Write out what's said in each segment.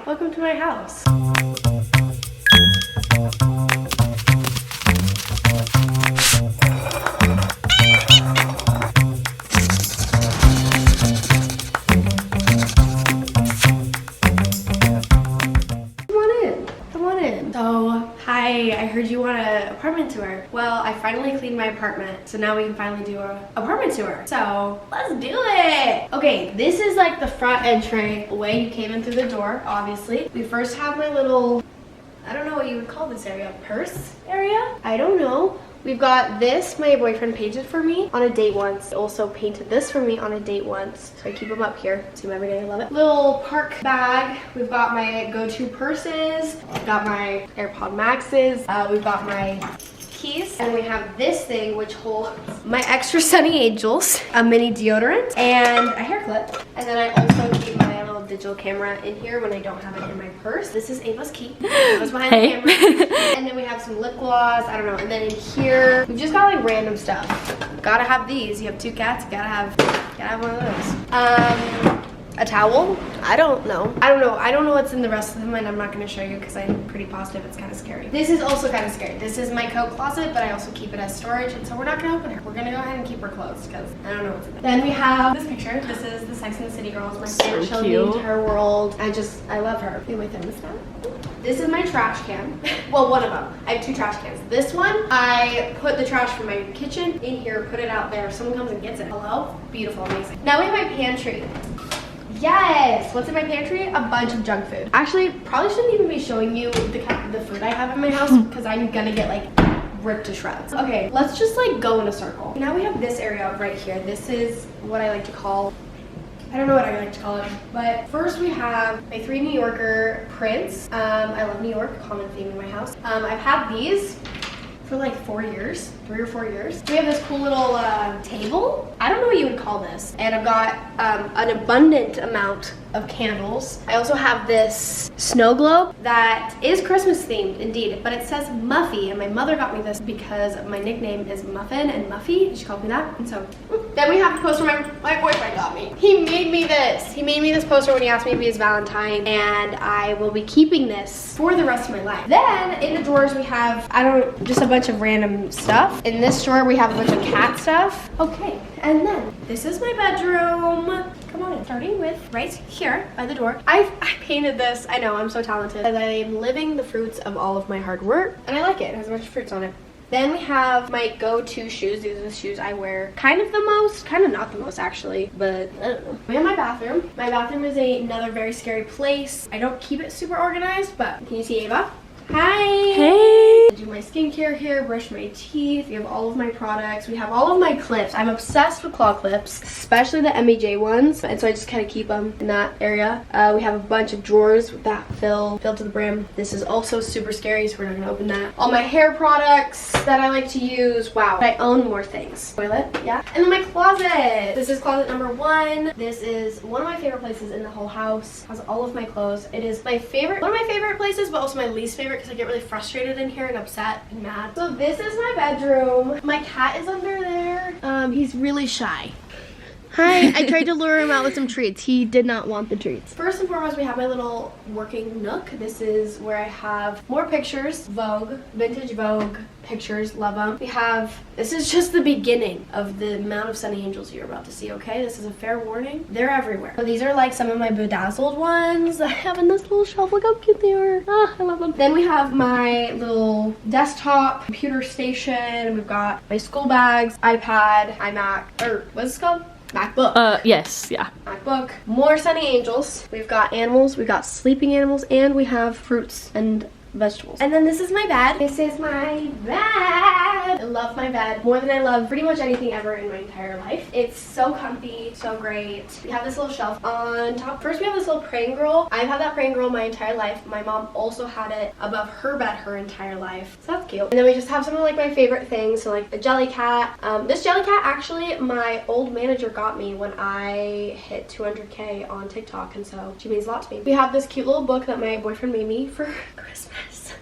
welcome to my house. I heard you want an apartment tour. Well, I finally cleaned my apartment, so now we can finally do an apartment tour. So let's do it. Okay, this is like the front entry way you came in through the door, obviously. We first have my little, I don't know what you would call this area, purse area? I don't know. We've got this, my boyfriend painted for me on a date once. Also painted this for me on a date once. So I keep them up here, see them every day, I love it. Little park bag. We've got my go-to purses. I've got my AirPod Maxes. We've got my keys. And we have this thing which holds my extra Sunny Angels, a mini deodorant, and a hair clip. And then I also keep my little digital camera in here when I don't have it in my purse. This is Ava's key. Ava's behind the camera. And then we have some lip gloss, I don't know. And then in here, we've just got like random stuff. Gotta have these. You have 2 cats, you gotta have one of those. A towel? I don't know. I don't know what's in the rest of them, and I'm not gonna show you because I'm pretty positive it's kind of scary. This is also kind of scary. This is my coat closet, but I also keep it as storage, and so we're not gonna open her. We're gonna go ahead and keep her closed because I don't know what's in there. Then we have this picture. This is the Sex and the City girls. My favorite show in the entire world. I love her. Look at my thermostat. This is my trash can. Well, one of them. I have 2 trash cans. This one, I put the trash from my kitchen in here, put it out there. If someone comes and gets it. Hello? Beautiful, amazing. Now we have my pantry. Yes! What's in my pantry? A bunch of junk food. Actually, probably shouldn't even be showing you the food I have in my house because I'm gonna get like ripped to shreds. Okay, let's just like go in a circle. Now we have this area right here. This is what I like to call, I don't know what I like to call it, but first we have my 3 New Yorker prints. I love New York, common theme in my house. I've had these for like 4 years, 3 or 4 years. We have this cool little table. I don't know what you would call this. And I've got an abundant amount of candles. I also have this snow globe that is Christmas themed indeed, but it says Muffy, and my mother got me this because my nickname is Muffin and Muffy. She called me that, and so. Then we have the poster my boyfriend got me. He made me this. He made me this poster when he asked me to be his Valentine, and I will be keeping this for the rest of my life. Then in the drawers we have, just a bunch of random stuff. In this drawer we have a bunch of cat stuff. Okay, and then this is my bedroom. Come on in. Starting with right here by the door. I painted this. I know, I'm so talented. As I am living the fruits of all of my hard work, and I like it. It has a bunch of fruits on it. Then we have my go-to shoes. These are the shoes I wear kind of the most, kind of not the most actually, but I don't know. We have my bathroom. My bathroom is another very scary place. I don't keep it super organized, but can you see Ava? Hi! Hey! I do my skincare here, brush my teeth. We have all of my products. We have all of my clips. I'm obsessed with claw clips, especially the MAJ ones, and so I just kind of keep them in that area. We have a bunch of drawers that fill to the brim. This is also super scary, so we're not gonna open that. All my hair products that I like to use. Wow, I own more things. Toilet, yeah. And then my closet. This is closet number 1. This is one of my favorite places in the whole house. Has all of my clothes. It is my favorite, one of my favorite places, but also my least favorite because I get really frustrated in here and upset and mad. So this is my bedroom. My cat is under there. He's really shy. Hi, I tried to lure him out with some treats. He did not want the treats. First and foremost, we have my little working nook. This is where I have more pictures, Vogue, vintage Vogue pictures, love them. We have, this is just the beginning of the amount of Sunny Angels you're about to see, okay? This is a fair warning. They're everywhere. So these are like some of my bedazzled ones I have in this little shelf. Look how cute they are. Ah, I love them. Then we have my little desktop computer station. We've got my school bags, iPad, iMac, or what's it called? MacBook. Yes, yeah. MacBook. More Sunny Angels. We've got animals, we've got sleeping animals, and we have fruits and vegetables. And then this is my bed. This is my bed. I love my bed more than I love pretty much anything ever in my entire life. It's so comfy, so great. We have this little shelf on top. First we have this little praying girl. I've had that praying girl my entire life. My mom also had it above her bed her entire life. So that's cute. And then we just have some of like my favorite things. So like a jelly cat. This jelly cat actually my old manager got me when I hit 200K on TikTok, and so she means a lot to me. We have this cute little book that my boyfriend made me for Christmas.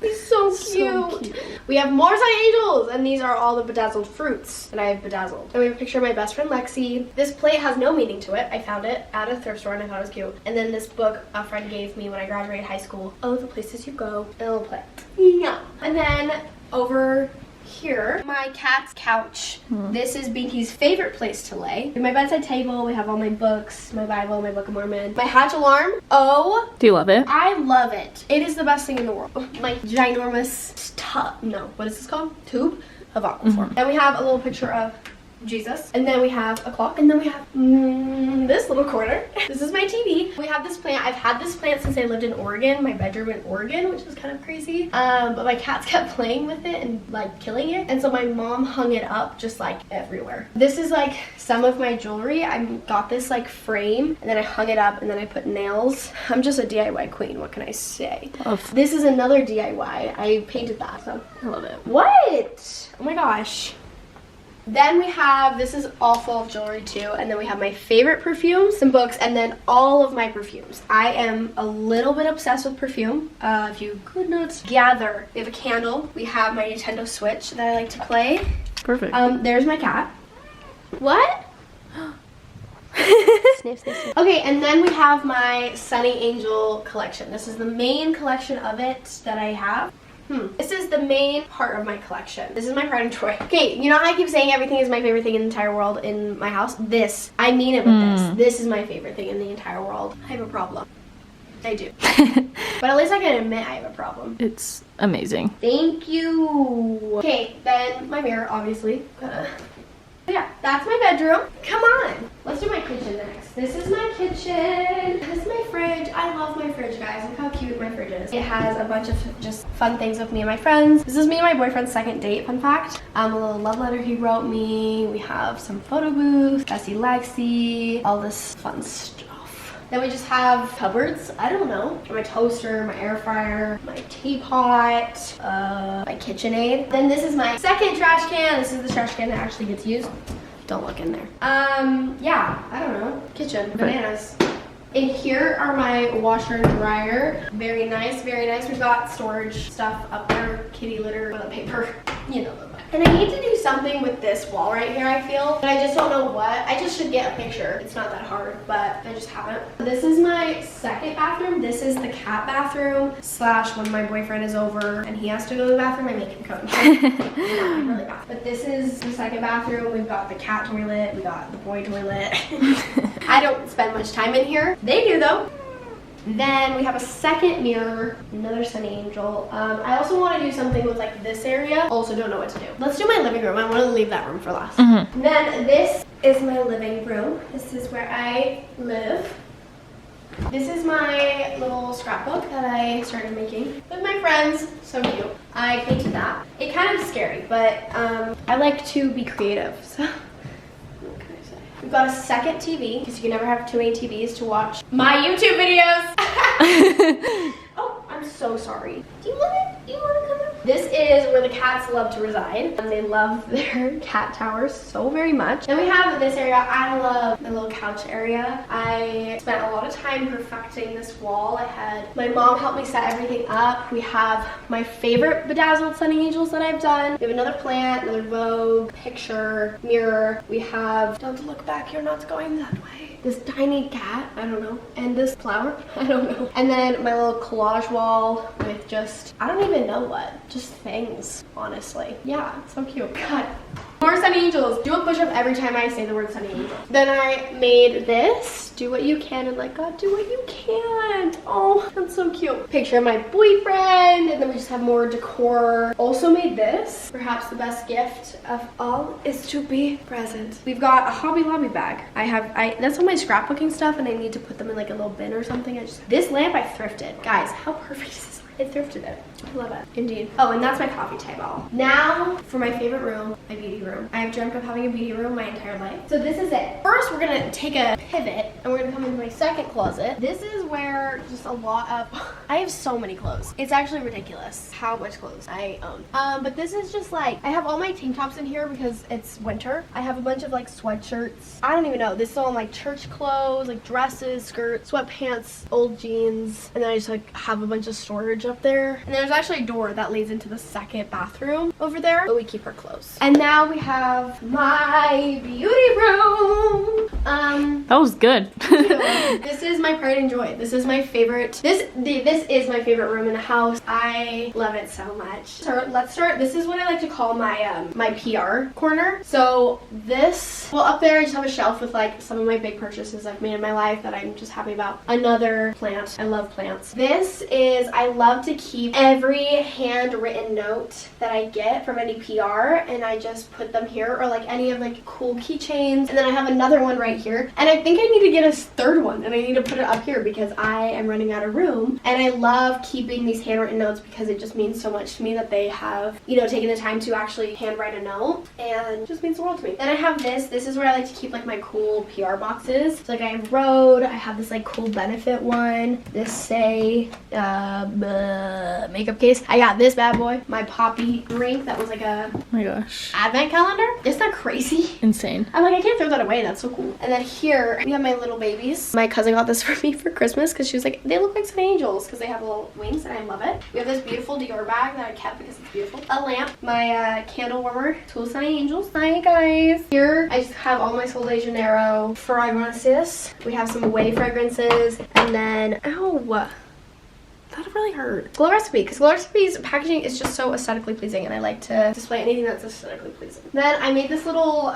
He's so So cute. We have more sunny angels, and these are all the bedazzled fruits that I have bedazzled. And we have a picture of my best friend Lexi. This plate has no meaning to it. I found it at a thrift store and I thought it was cute. And then this book a friend gave me when I graduated high school. Oh, the places you go. And a little play. Yeah. And then over here, my cat's couch. This is Binky's favorite place to lay. My bedside table, we have all my books, my Bible, my Book of Mormon. My hatch alarm. Oh. Do you love it? I love it. It is the best thing in the world. My ginormous tub, no, what is this called? Tube of aquaform. And we have a little picture of Jesus, and then we have a clock, and then we have this little corner. This is my TV. We have this plant. I've had this plant since I lived in Oregon, my bedroom in Oregon, which is kind of crazy. But my cats kept playing with it and like killing it, and so my mom hung it up just like everywhere. This is like some of my jewelry. I got this like frame, and then I hung it up, and then I put nails. I'm just a DIY queen. What can I say? Love. This is another DIY. I painted that, so I love it. what? Oh my gosh. Then we have, this is all full of jewelry too, and then we have my favorite perfumes, some books, and then all of my perfumes. I am a little bit obsessed with perfume, if you could not gather. We have a candle, we have my Nintendo Switch that I like to play. Perfect. There's my cat. What? Sniff, sniff, sniff. Okay, and then we have my Sunny Angel collection. This is the main collection of it that I have. This is the main part of my collection. This is my pride and joy. Okay, you know how I keep saying everything is my favorite thing in the entire world in my house? This. I mean it with this. This is my favorite thing in the entire world. I have a problem. I do. But at least I can admit I have a problem. It's amazing. Thank you. Okay, then my mirror, obviously. Yeah, that's my bedroom. Come on. Let's do my kitchen next. This is my kitchen. This is my fridge. I love my fridge, guys. Look how cute my fridge is. It has a bunch of just fun things with me and my friends. This is me and my boyfriend's second date, fun fact. A little love letter he wrote me. We have some photo booths, Bessie Lexi, all this fun stuff. Then we just have cupboards, I don't know. My toaster, my air fryer, my teapot, my KitchenAid. Then this is my second trash can. This is the trash can that actually gets used. Don't look in there. Yeah, I don't know. Kitchen, bananas. In here are my washer and dryer. Very nice, very nice. We've got storage stuff up there, kitty litter, toilet paper, you know the vibe. And I need to do something with this wall right here, I feel. But I just don't know what. I just should get a picture. It's not that hard, but I just haven't. This is my second bathroom. This is the cat bathroom / when my boyfriend is over and he has to go to the bathroom, I make him come. Really bad. But this is the second bathroom. We've got the cat toilet. We got the boy toilet. I don't spend much time in here. They do though. Then we have a second mirror, another Sunny Angel. I also want to do something with like this area. Also don't know what to do. Let's do my living room. I want to leave that room for last. Then this is my living room. This is where I live. This is my little scrapbook that I started making with my friends. So cute. I painted that. It kind of scary, but I like to be creative. So we've got a second TV, because you can never have too many TVs to watch my YouTube videos. Oh, I'm so sorry. Do you want to come up? This is where the cats love to reside, and they love their cat towers so very much. Then we have this area. I love the little couch area. I spent a lot of time perfecting this wall. I had my mom help me set everything up. We have my favorite bedazzled Sunny Angels that I've done. We have another plant, another Vogue, picture, mirror. We have, don't look back, you're not going that way. This tiny cat, I don't know. And this flower, I don't know. And then my little collage wall with just, I don't even know what. Just things, honestly. Yeah, it's so cute. God. More Sunny Angels. Do a push-up every time I say the word Sunny Angel. Then I made this. Do what you can and let God do what you can't. Oh, that's so cute. Picture of my boyfriend. And then we just have more decor. Also made this. Perhaps the best gift of all is to be present. We've got a Hobby Lobby bag. That's all my scrapbooking stuff and I need to put them in like a little bin or something. This lamp I thrifted. Guys, how perfect is this? I thrifted it. I love it. Indeed. Oh, and that's my coffee table. Now for my favorite room, my beauty room. I have dreamt of having a beauty room my entire life. So this is it. First, we're gonna take a pivot and we're gonna come into my second closet. This is where just a lot of, I have so many clothes. It's actually ridiculous how much clothes I own. But this is just like, I have all my tank tops in here because it's winter. I have a bunch of like sweatshirts. I don't even know. This is all my church clothes, like dresses, skirts, sweatpants, old jeans. And then I just like have a bunch of storage up there. And then there's there's actually a door that leads into the second bathroom over there, but we keep her closed. And now we have my beauty room. That was good. This is my pride and joy. This is my favorite. This is my favorite room in the house. I love it so much. So let's start. This is what I like to call my my PR corner. So this, well, up there I just have a shelf with like some of my big purchases I've made in my life that I'm just happy about. Another plant. I love plants. This is, I love to keep every handwritten note that I get from any PR, and I just put them here, or like any of like cool keychains. And then I have another one right here, and I think I need to get a third one, and I need to put it up here because I am running out of room. And I love keeping these handwritten notes because it just means so much to me that they have, you know, taken the time to actually handwrite a note, and it just means the world to me. Then I have this. This is where I like to keep like my cool PR boxes. So like I have Rode, I have this like cool benefit one, this say makeup case. I got this bad boy, my Poppy drink that was like a, Oh my gosh. advent calendar. Isn't that crazy? Insane. I'm like, I can't throw that away. That's so cool. And then here we have my little babies. My cousin got this for me for Christmas because she was like, they look like sunny angels because they have little wings, and I love it. We have this beautiful Dior bag that I kept because it's beautiful. A lamp, my candle warmer, two sunny angels. Hi guys. Here I just have all my Sol de Janeiro fragrances. We have some Away fragrances, and then that really hurt. Glow Recipe, because Glow Recipe's packaging is just so aesthetically pleasing, and I like to display anything that's aesthetically pleasing. Then I made this little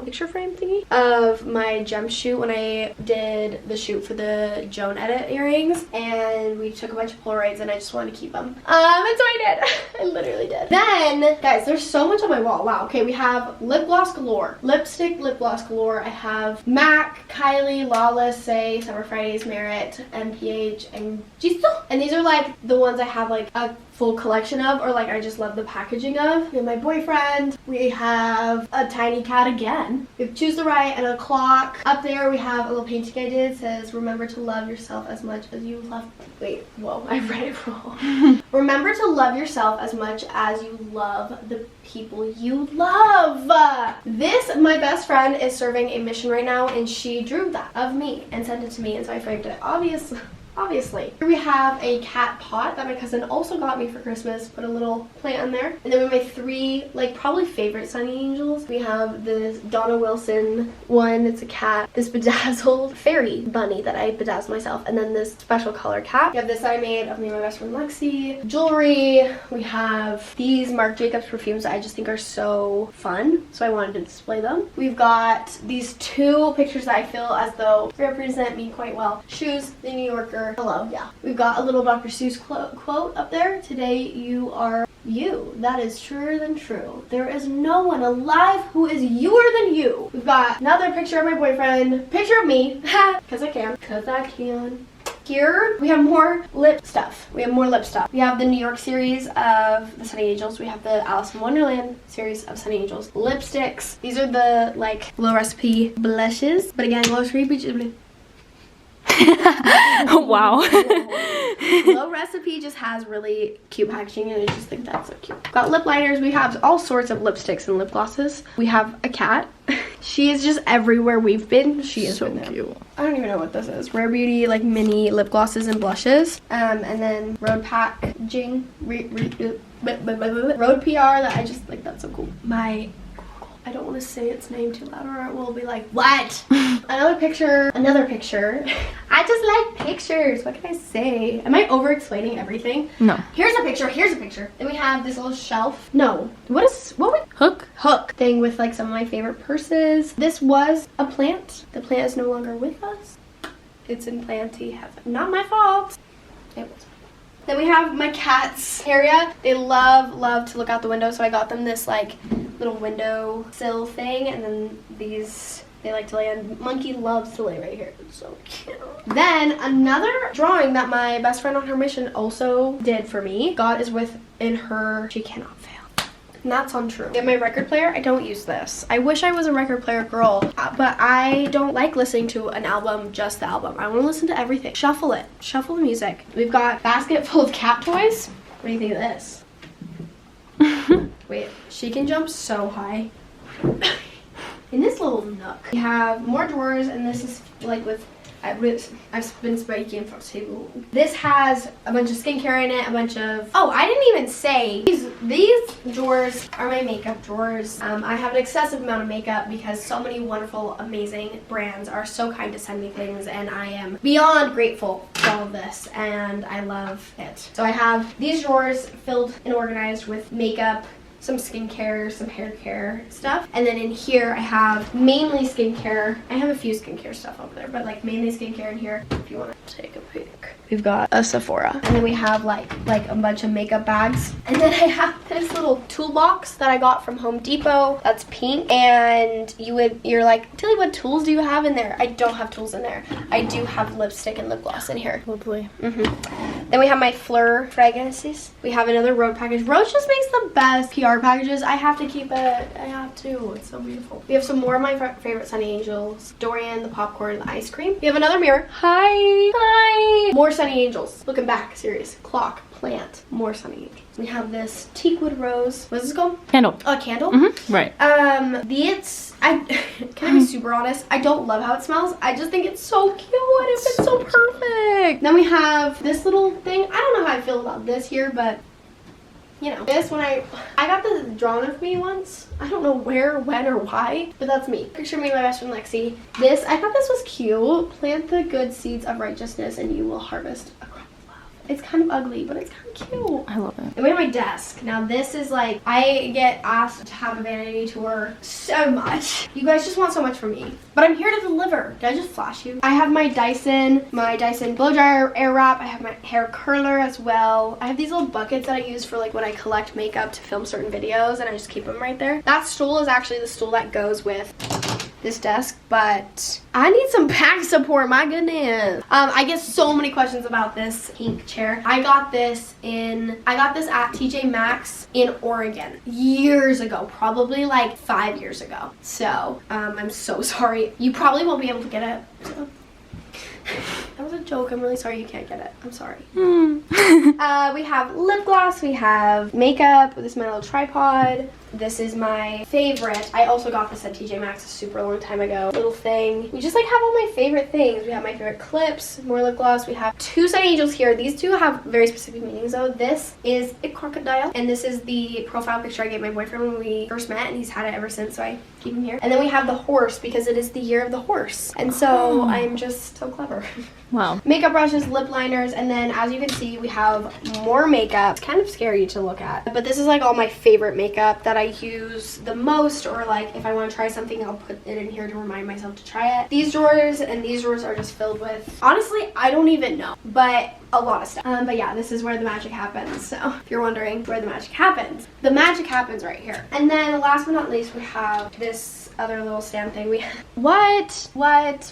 picture frame thingy of my gem shoot when I did the shoot for the Joan edit earrings, and we took a bunch of Polaroids, and I just wanted to keep them. And so I did. I literally did. Then, guys, there's so much on my wall. Wow. Okay, we have lip gloss galore, lipstick lip gloss galore. I have MAC, Kylie, Lawless, Say, Summer Fridays, Merit, MPH, and Gisto. And these are like the ones I have like a full collection of, or like I just love the packaging of. We have my boyfriend. We have a tiny cat again. We have Choose the Right and a clock. Up there we have a little painting I did. It says, remember to love yourself as much as you love. Wait, whoa, I read it wrong. Remember to love yourself as much as you love the people you love. This, my best friend is serving a mission right now, and she drew that of me and sent it to me, and so I framed it. Obviously. Here we have a cat pot that my cousin also got me for Christmas. Put a little plant in there. And then we have my three, like, probably favorite Sunny Angels. We have this Donna Wilson one. It's a cat. This bedazzled fairy bunny that I bedazzled myself. And then this special color cat. We have this that I made of me and my best friend Lexi. Jewelry. We have these Marc Jacobs perfumes that I just think are so fun. So I wanted to display them. We've got these two pictures that I feel as though represent me quite well. Shoes, the New Yorker. Hello, yeah. We've got a little Dr. Seuss quote up there. Today you are you. That is truer than true. There is no one alive who is youer than you. We've got another picture of my boyfriend. Picture of me. Because I can. Because I can. Here we have more lip stuff. We have the New York series of the Sunny Angels. We have the Alice in Wonderland series of Sunny Angels. Lipsticks. These are the like Glow Recipe blushes. But again, Glow Recipe. Wow. Glow Recipe just has really cute packaging, and I just think that's so cute. Got lip liners. We have all sorts of lipsticks and lip glosses. We have a cat. She is just everywhere we've been. She is so cute. I don't even know what this is. Rare Beauty, like mini lip glosses and blushes. And then Rode packaging. Rode PR that I just like. That's so cool. I don't want to say its name too loud, or it will be like, what? Another picture. I just like pictures. What can I say? Am I over explaining everything? No. Here's a picture. Then we have this little shelf. No. Hook thing with like some of my favorite purses. This was a plant. The plant is no longer with us. It's in planty heaven. Not my fault. It was. Then we have my cats area. They love to look out the window, so I got them this like little window sill thing, and then these they like to lay on. Monkey loves to lay right here. It's so cute. Then another drawing that my best friend on her mission also did for me. God is within her. She cannot fail. And that's untrue. In my record player, I don't use this. I wish I was a record player girl, but I don't like listening to an album, just the album. I want to listen to everything. Shuffle it. Shuffle the music. We've got a basket full of cat toys. What do you think of this? Wait, she can jump so high. In this little nook, we have more drawers, and this is like with I've been speaking from table. This has a bunch of skincare in it, a bunch of, oh, I didn't even say, these drawers are my makeup drawers. I have an excessive amount of makeup because so many wonderful, amazing brands are so kind to send me things, and I am beyond grateful for all of this, and I love it. So I have these drawers filled and organized with makeup, some skincare, some hair care stuff. And then in here I have mainly skincare. I have a few skincare stuff over there, but like mainly skincare in here if you want to take a peek. We've got a Sephora. And then we have like a bunch of makeup bags. And then I have this little toolbox that I got from Home Depot that's pink. And you're like, Tilly, what tools do you have in there? I don't have tools in there. I do have lipstick and lip gloss in here. Lovely. Then we have my Fleur fragrances. We have another Rode package. Rode just makes the best PR packages. I have to keep it. I have to. It's so beautiful. We have some more of my favorite Sunny Angels. Dorian, the popcorn, the ice cream. We have another mirror. Hi. Hi. More Sunny Angels. Looking back. Serious. Clock. Plant. More Sunny Angels. We have this teakwood rose. What is this called? Candle. A candle? Right. Can I be super honest? I don't love how it smells. I just think it's so cute and it fits so perfect. Then we have this little thing. I don't know how I feel about this here, but you know, this when I got this drawn of me once. I don't know where, when, or why, but that's me. Picture me and my best friend Lexi. This, I thought this was cute. Plant the good seeds of righteousness and you will harvest a crop of love. It's kind of ugly, but it's kind of cute. I love it. And we have my desk. Now this is like, I get asked to have a vanity tour so much. You guys just want so much from me. But I'm here to deliver. Did I just flash you? I have my Dyson blow dryer air wrap. I have my hair curler as well. I have these little buckets that I use for like when I collect makeup to film certain videos, and I just keep them right there. That stool is actually the stool that goes with this desk, but I need some back support, my goodness. I get so many questions about this pink chair. I got this at TJ Maxx in Oregon years ago, probably like 5 years ago. So I'm so sorry. You probably won't be able to get it. So. That was a joke. I'm really sorry you can't get it. I'm sorry. We have lip gloss. We have makeup. This is my little tripod. This is my favorite. I also got this at TJ Maxx a super long time ago. Little thing. We just like have all my favorite things. We have my favorite clips, more lip gloss. We have two Sunny Angels here. These two have very specific meanings though. This is a crocodile, and this is the profile picture I gave my boyfriend when we first met, and he's had it ever since, so I keep him here. And then we have the horse because it is the year of the horse. And so I'm just so clever. Wow. Makeup brushes, lip liners, and then as you can see, we have more makeup. It's kind of scary to look at, but this is like all my favorite makeup that I use the most, or like if I want to try something, I'll put it in here to remind myself to try it. These drawers and these drawers are just filled with, honestly, I don't even know, but a lot of stuff. But yeah, this is where the magic happens. So if you're wondering where the magic happens, the magic happens right here. And then last but not least, we have this other little stand thing. What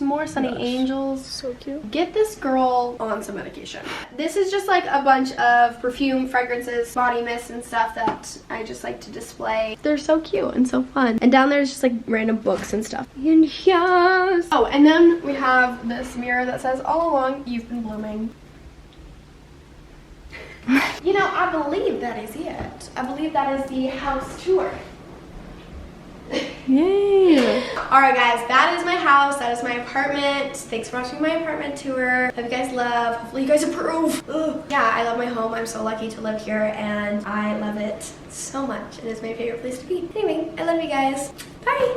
more Sunny Angels. So cute. Get this girl on some medication. This is just like a bunch of perfume, fragrances, body mists and stuff that I just like to display. They're so cute and so fun. And down there's just like random books and stuff. And yes. Oh, and then we have this mirror that says, all along you've been blooming. You know, I believe that is it. I believe that is the house tour. Yay. Alright guys, that is my house, that is my apartment. Thanks for watching my apartment tour. Hope you guys love, hopefully you guys approve. Ugh. Yeah, I love my home. I'm so lucky to live here and I love it so much. It is my favorite place to be. Anyway, I love you guys. Bye.